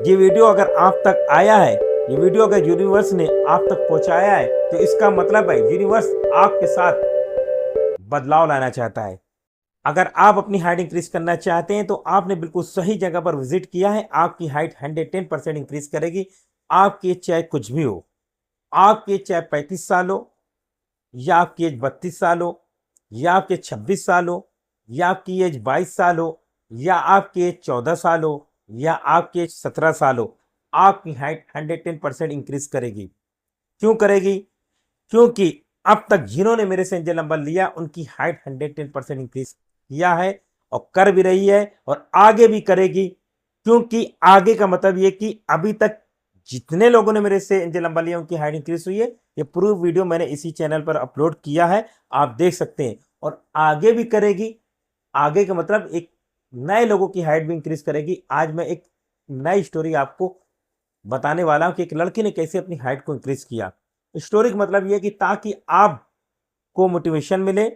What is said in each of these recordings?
ये वीडियो अगर आप तक आया है, ये वीडियो अगर यूनिवर्स ने आप तक पहुंचाया है, तो इसका मतलब है यूनिवर्स आपके साथ बदलाव लाना चाहता है। अगर आप अपनी हाइट इंक्रीज करना चाहते हैं तो आपने बिल्कुल सही जगह पर विजिट किया है। आपकी हाइट 110% इंक्रीज करेगी। आपकी एज चाहे कुछ भी हो, आपकी एज चाहे 35 साल हो, या आपकी एज 32 साल हो, या आपकी एज 26 साल हो, या आपकी एज 22 साल हो, या आपकी एज 14 साल हो, या आपकी एज 17 साल हो, आपकी हाइट 110% इंक्रीज करेगी। क्यों करेगी? क्योंकि अब तक जिन्होंने मेरे से एंजल नंबर लिया उनकी हाइट 110% इंक्रीज किया है और कर भी रही है और आगे भी करेगी। क्योंकि आगे का मतलब ये कि अभी तक जितने लोगों ने मेरे से एंजल नंबर लिया उनकी हाइट इंक्रीज हुई है। ये प्रूफ वीडियो मैंने इसी चैनल पर अपलोड किया है, आप देख सकते हैं, और आगे भी करेगी। आगे का मतलब एक नए लोगों की हाइट भी इंक्रीज करेगी। आज मैं एक नई स्टोरी आपको बताने वाला हूं कि एक लड़की ने कैसे अपनी हाइट को इंक्रीज किया। स्टोरी का मतलब यह कि ताकि आपको मोटिवेशन मिले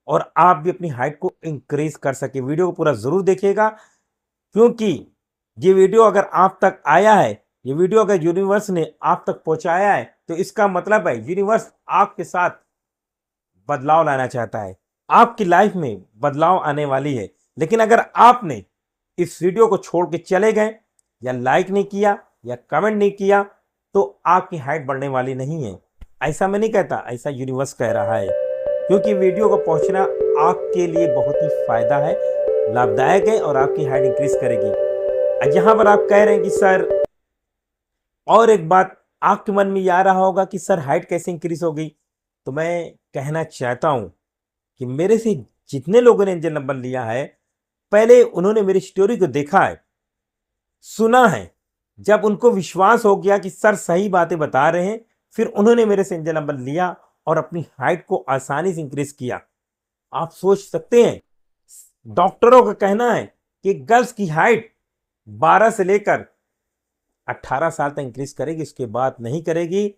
और आप भी अपनी हाइट को इंक्रीज कर सके। वीडियो को पूरा जरूर देखिएगा, क्योंकि ये वीडियो अगर आप तक आया है, ये वीडियो अगर यूनिवर्स ने आप तक पहुंचाया है, तो इसका मतलब है यूनिवर्स आपके साथ बदलाव लाना चाहता है। आपकी लाइफ में बदलाव आने वाली है। लेकिन अगर आपने इस वीडियो को छोड़ के चले गए, या लाइक नहीं किया, या कमेंट नहीं किया, तो आपकी हाइट बढ़ने वाली नहीं है। ऐसा मैं नहीं कहता, ऐसा यूनिवर्स कह रहा है। क्योंकि वीडियो को पहुंचना आपके लिए बहुत ही फायदा है, लाभदायक है और आपकी हाइट इंक्रीज करेगी। यहां पर आप कह रहे हैं कि सर, और एक बात आपके मन में ये आ रहा होगा कि सर हाइट कैसे इंक्रीज होगी। तो मैं कहना चाहता हूं कि मेरे से जितने लोगों ने एंजल नंबर लिया है, पहले उन्होंने मेरी स्टोरी को देखा है, सुना है। जब उनको विश्वास हो गया कि सर सही बातें बता रहे हैं, फिर उन्होंने मेरे से एंजल नंबर लिया और अपनी हाइट को आसानी से इंक्रीज किया। आप सोच सकते हैं, डॉक्टरों का कहना है कि गर्ल्स की हाइट 12 से लेकर 18 साल तक इंक्रीज करेगी, उसके बाद नहीं करेगी।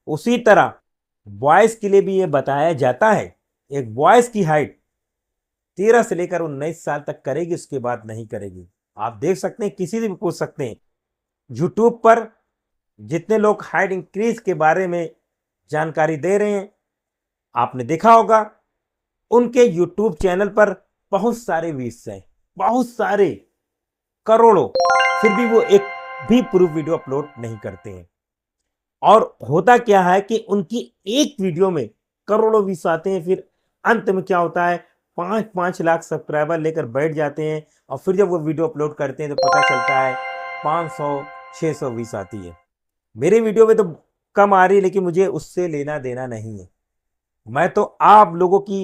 उसी तरह बॉयज के लिए भी यह बताया जाता है, एक बॉयज की हाइट 13 से लेकर 19 साल तक करेगी, उसके बाद नहीं करेगी। आप देख सकते हैं, किसी से भी पूछ सकते हैं। यूट्यूब पर जितने लोग हाइट इंक्रीज के बारे में जानकारी दे रहे हैं, आपने देखा होगा उनके यूट्यूब चैनल पर बहुत सारे व्यूज हैं, बहुत सारे, करोड़ों, फिर भी वो एक भी प्रूफ वीडियो अपलोड नहीं करते हैं। और होता क्या है कि उनकी एक वीडियो में करोड़ों व्यूज आते हैं, फिर अंत में क्या होता है, 5-5 लाख सब्सक्राइबर लेकर बैठ जाते हैं, और फिर जब वो वीडियो अपलोड करते हैं तो पता चलता है 500-600 व्यूज आती है। मेरे वीडियो में तो कम आ रही है, लेकिन मुझे उससे लेना देना नहीं है। मैं तो आप लोगों की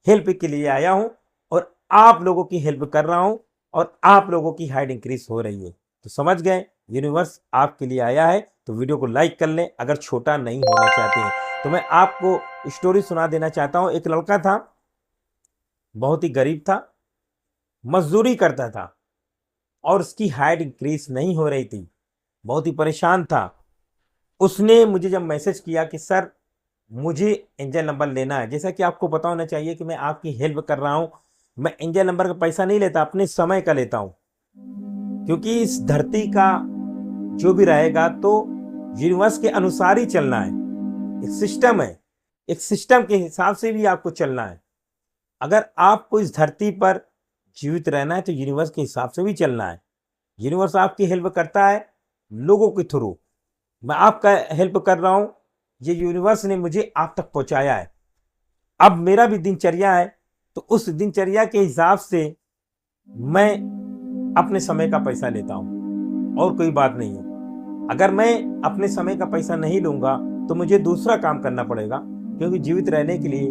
हेल्प के लिए आया हूं और आप लोगों की हेल्प कर रहा हूं, और आप लोगों की हाइट इंक्रीज हो रही है। तो समझ गए, यूनिवर्स आपके लिए आया है। तो वीडियो को लाइक कर लें अगर छोटा नहीं होना चाहते हैं। तो मैं आपको स्टोरी सुना देना चाहता हूं। एक लड़का था, बहुत ही गरीब था, मजदूरी करता था, और उसकी हाइट इंक्रीज नहीं हो रही थी, बहुत ही परेशान था। उसने मुझे जब मैसेज किया कि सर मुझे एंजल नंबर लेना है, जैसा कि आपको पता होना चाहिए कि मैं आपकी हेल्प कर रहा हूं। मैं एंजल नंबर का पैसा नहीं लेता, अपने समय का लेता हूं। क्योंकि इस धरती का जो भी रहेगा तो यूनिवर्स के अनुसार ही चलना है। एक सिस्टम है, एक सिस्टम के हिसाब से भी आपको चलना है। अगर आपको इस धरती पर जीवित रहना है तो यूनिवर्स के हिसाब से भी चलना है। यूनिवर्स आपकी हेल्प करता है लोगों के थ्रू। मैं आपका हेल्प कर रहा हूं, ये यूनिवर्स ने मुझे आप तक पहुंचाया है। अब मेरा भी दिनचर्या है, तो उस दिनचर्या के हिसाब से मैं अपने समय का पैसा लेता हूं, और कोई बात नहीं है। अगर मैं अपने समय का पैसा नहीं लूंगा तो मुझे दूसरा काम करना पड़ेगा, क्योंकि जीवित रहने के लिए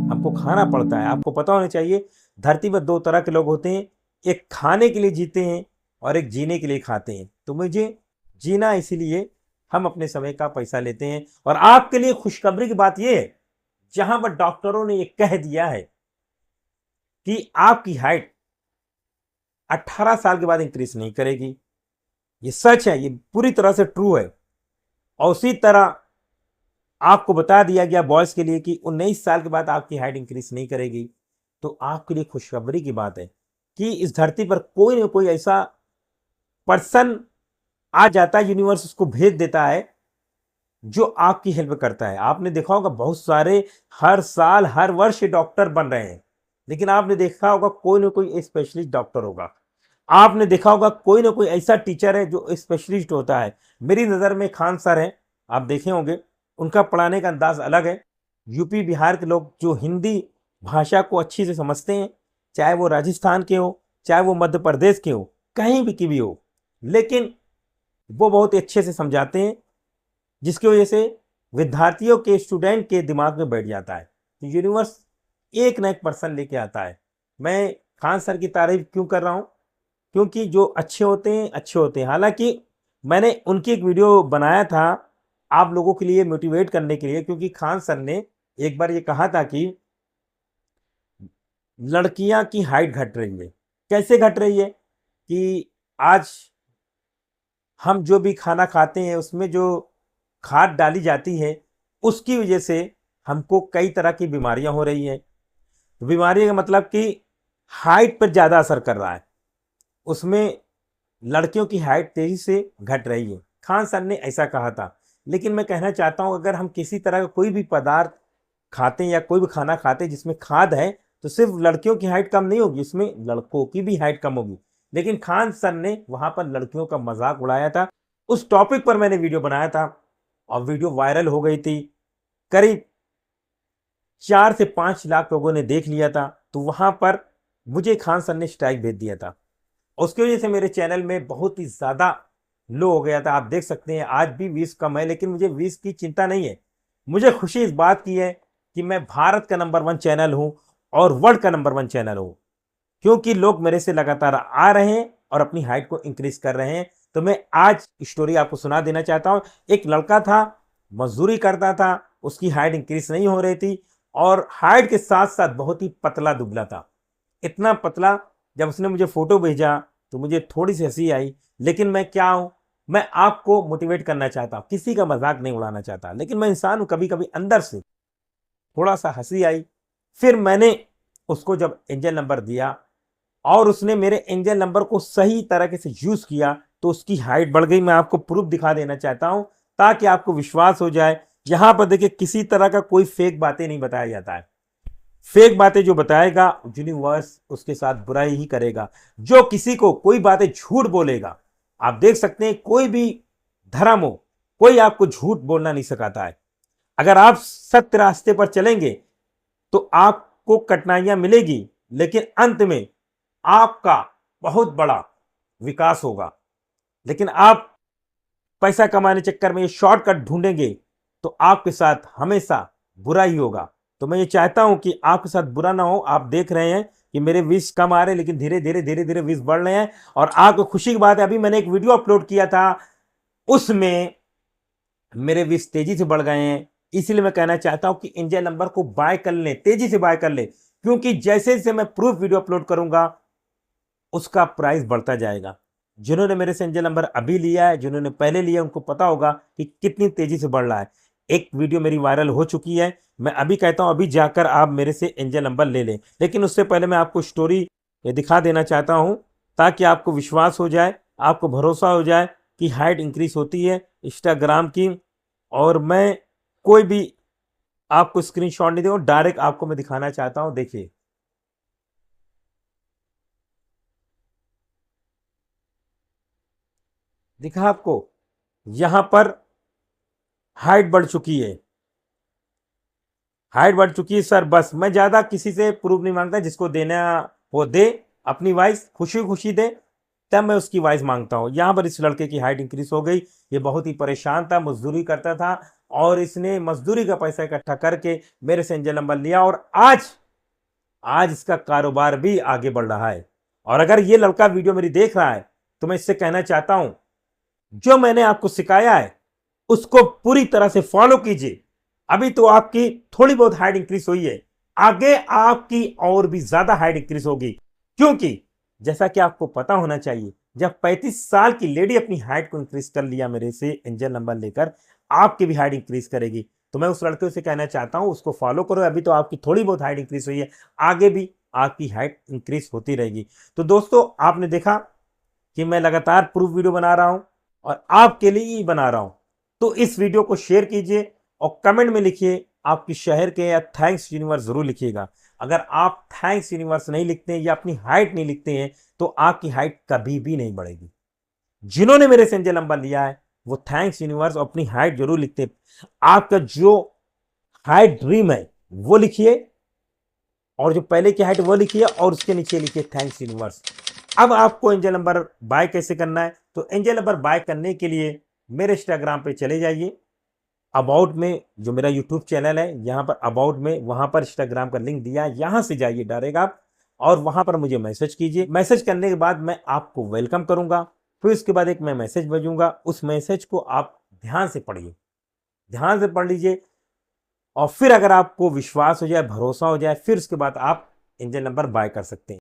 हमको खाना पड़ता है। आपको पता होना चाहिए, धरती पर 2 तरह के लोग होते हैं, एक खाने के लिए जीते हैं और एक जीने के लिए खाते हैं। तो मुझे जीना, इसीलिए हम अपने समय का पैसा लेते हैं। और आपके लिए खुशखबरी की बात यह है, जहां पर डॉक्टरों ने यह कह दिया है कि आपकी हाइट 18 साल के बाद इंक्रीज नहीं करेगी, ये सच है, ये पूरी तरह से ट्रू है। और उसी तरह आपको बता दिया गया बॉयज के लिए कि 19 साल के बाद आपकी हाइट इंक्रीज नहीं करेगी। तो आपके लिए खुशखबरी की बात है कि इस धरती पर कोई ना कोई ऐसा पर्सन आ जाता है, यूनिवर्स उसको भेज देता है जो आपकी हेल्प करता है। आपने देखा होगा बहुत सारे हर साल हर वर्ष डॉक्टर बन रहे हैं, लेकिन आपने देखा होगा कोई ना कोई स्पेशलिस्ट डॉक्टर होगा। आपने देखा होगा कोई ना कोई ऐसा टीचर है जो स्पेशलिस्ट होता है। मेरी नज़र में खान सर हैं, आप देखे होंगे, उनका पढ़ाने का अंदाज अलग है। यूपी बिहार के लोग जो हिंदी भाषा को अच्छी से समझते हैं, चाहे वो राजस्थान के हो, चाहे वो मध्य प्रदेश के हो, कहीं भी की भी हो, लेकिन वो बहुत ही अच्छे से समझाते हैं, जिसकी वजह से विद्यार्थियों के, स्टूडेंट के दिमाग में बैठ जाता है। तो यूनिवर्स एक ना एक पर्सन लेके आता है। मैं खान सर की तारीफ क्यों कर रहा हूँ? क्योंकि जो अच्छे होते हैं अच्छे होते हैं। हालांकि मैंने उनकी एक वीडियो बनाया था आप लोगों के लिए मोटिवेट करने के लिए, क्योंकि खान सर ने एक बार ये कहा था कि लड़कियां की हाइट घट रही है। कैसे घट रही है? कि आज हम जो भी खाना खाते हैं उसमें जो खाद डाली जाती है, उसकी वजह से हमको कई तरह की बीमारियां हो रही हैं। बीमारी का मतलब कि हाइट पर ज़्यादा असर कर रहा है। उसमें लड़कियों की हाइट तेजी से घट रही है। खान सर ने ऐसा कहा था। लेकिन मैं कहना चाहता हूं, अगर हम किसी तरह का कोई भी पदार्थ खाते हैं या कोई भी खाना खाते हैं जिसमें खाद है, तो सिर्फ लड़कियों की हाइट कम नहीं होगी, इसमें लड़कों की भी हाइट कम होगी। लेकिन खान सर ने वहां पर लड़कियों का मजाक उड़ाया था। उस टॉपिक पर मैंने वीडियो बनाया था और वीडियो वायरल हो गई थी। करीब 4 से 5 लाख लोगों ने देख लिया था। तो वहां पर मुझे खान सर ने स्ट्राइक भेज दिया था। उसकी वजह से मेरे चैनल में बहुत ही ज़्यादा लो हो गया था। आप देख सकते हैं आज भी व्यूज़ कम है, लेकिन मुझे व्यूज़ की चिंता नहीं है। मुझे खुशी इस बात की है कि मैं भारत का नंबर 1 चैनल हूं और वर्ल्ड का नंबर 1 चैनल हूं, क्योंकि लोग मेरे से लगातार आ रहे हैं और अपनी हाइट को इंक्रीज कर रहे हैं। तो मैं आज स्टोरी आपको सुना देना चाहता हूं। एक लड़का था, मजदूरी करता था, उसकी हाइट इंक्रीज नहीं हो रही थी और हाइट के साथ साथ बहुत ही पतला दुबला था। इतना पतला, जब उसने मुझे फोटो भेजा तो मुझे थोड़ी सी हंसी आई। लेकिन मैं क्या हूं, मैं आपको मोटिवेट करना चाहता हूं, किसी का मजाक नहीं उड़ाना चाहता। लेकिन मैं इंसान हूं, कभी कभी अंदर से थोड़ा सा हंसी आई। फिर मैंने उसको जब एंजल नंबर दिया और उसने मेरे एंजल नंबर को सही तरीके से यूज किया, तो उसकी हाइट बढ़ गई। मैं आपको प्रूफ दिखा देना चाहता हूं ताकि आपको विश्वास हो जाए। यहां पर देखिए, किसी तरह का कोई फेक बातें नहीं बताया जाता है। फेक बातें जो बताएगा यूनिवर्स उसके साथ बुराई ही करेगा। जो किसी को कोई बातें झूठ बोलेगा, आप देख सकते हैं कोई भी धर्म हो, कोई आपको झूठ बोलना नहीं सिखाता है। अगर आप सत्य रास्ते पर चलेंगे तो आपको कठिनाइयां मिलेगी, लेकिन अंत में आपका बहुत बड़ा विकास होगा। लेकिन आप पैसा कमाने चक्कर में ये शॉर्टकट ढूंढेंगे तो आपके साथ हमेशा बुरा ही होगा। तो मैं ये चाहता हूं कि आपके साथ बुरा ना हो। आप देख रहे हैं कि मेरे व्यूज कम आ रहे हैं, लेकिन धीरे धीरे व्यूज बढ़ रहे हैं। और आपको खुशी की बात है, अभी मैंने एक वीडियो अपलोड किया था, उसमें मेरे व्यूज तेजी से बढ़ गए हैं। इसलिए मैं कहना चाहता हूं कि एंजल नंबर को बाय कर लें, तेजी से बाय कर लें, क्योंकि जैसे जैसे मैं प्रूफ वीडियो अपलोड करूंगा उसका प्राइस बढ़ता जाएगा। जिन्होंने मेरे से एंजल नंबर अभी लिया है, जिन्होंने पहले लिया, उनको पता होगा कि कितनी तेजी से बढ़ रहा है। एक वीडियो मेरी वायरल हो चुकी है। मैं अभी कहता हूं अभी जाकर आप मेरे से एंजल नंबर ले लें। लेकिन उससे पहले मैं आपको स्टोरी दिखा देना चाहता हूं ताकि आपको विश्वास हो जाए, आपको भरोसा हो जाए कि हाइट इंक्रीज होती है इंस्टाग्राम की। और मैं कोई भी आपको स्क्रीनशॉट नहीं दूंगा, डायरेक्ट आपको मैं दिखाना चाहता हूं। देखिए, दिखा आपको, यहां पर हाइट बढ़ चुकी है। हाइट बढ़ चुकी है सर। बस मैं ज्यादा किसी से प्रूफ नहीं मांगता, जिसको देना वो दे, अपनी वॉइस खुशी खुशी दे, तब मैं उसकी वॉइस मांगता हूं। यहां पर इस लड़के की हाइट इंक्रीज हो गई। ये बहुत ही परेशान था, मजदूरी करता था और इसने मजदूरी का पैसा इकट्ठा करके मेरे से एंजल नंबर लिया और आज आज इसका कारोबार भी आगे बढ़ रहा है। और अगर ये लड़का वीडियो मेरी देख रहा है तो मैं इससे कहना चाहता हूं, जो मैंने आपको सिखाया है उसको पूरी तरह से फॉलो कीजिए। अभी तो आपकी थोड़ी बहुत हाइट इंक्रीज हुई है, आगे आपकी और भी ज्यादा हाइट इंक्रीज होगी। क्योंकि जैसा कि आपको पता होना चाहिए, जब 35 साल की लेडी अपनी हाइट को इंक्रीज कर लिया मेरे से एंजल नंबर लेकर, आपकी भी हाइट इंक्रीज करेगी। तो मैं उस लड़के से कहना चाहता हूं उसको फॉलो करो। अभी तो आपकी थोड़ी बहुत हाइट इंक्रीज हुई है, आगे भी आपकी हाइट इंक्रीज होती रहेगी। तो दोस्तों, आपने देखा कि मैं लगातार प्रूफ वीडियो बना रहा हूं। और आपके लिए ही बना रहा हूं। तो इस वीडियो को शेयर कीजिए और कमेंट में लिखिए आपकी शहर के या थैंक्स यूनिवर्स जरूर लिखिएगा। अगर आप थैंक्स यूनिवर्स नहीं लिखते हैं या अपनी हाइट नहीं लिखते हैं तो आपकी हाइट कभी भी नहीं बढ़ेगी। जिन्होंने मेरे से एंजल नंबर लिया है वो थैंक्स यूनिवर्स अपनी हाइट जरूर लिखते हैं। आपका जो हाइट ड्रीम है वो लिखिए और जो पहले की हाइट वो लिखिए और उसके नीचे लिखिए थैंक्स यूनिवर्स। अब आपको एंजल नंबर बाय कैसे करना है, तो एंजल नंबर बाय करने के लिए मेरे इंस्टाग्राम पे चले जाइए। अबाउट में जो मेरा यूट्यूब चैनल है यहाँ पर अबाउट में, वहां पर इंस्टाग्राम का लिंक दिया है, यहां से जाइए डायरेक्ट आप और वहां पर मुझे मैसेज कीजिए। मैसेज करने के बाद मैं आपको वेलकम करूंगा। फिर उसके बाद एक मैं मैसेज भेजूंगा, उस मैसेज को आप ध्यान से पढ़िए, ध्यान से पढ़ लीजिए और फिर अगर आपको विश्वास हो जाए, भरोसा हो जाए, फिर उसके बाद आप एंजल नंबर बाय कर सकते हैं।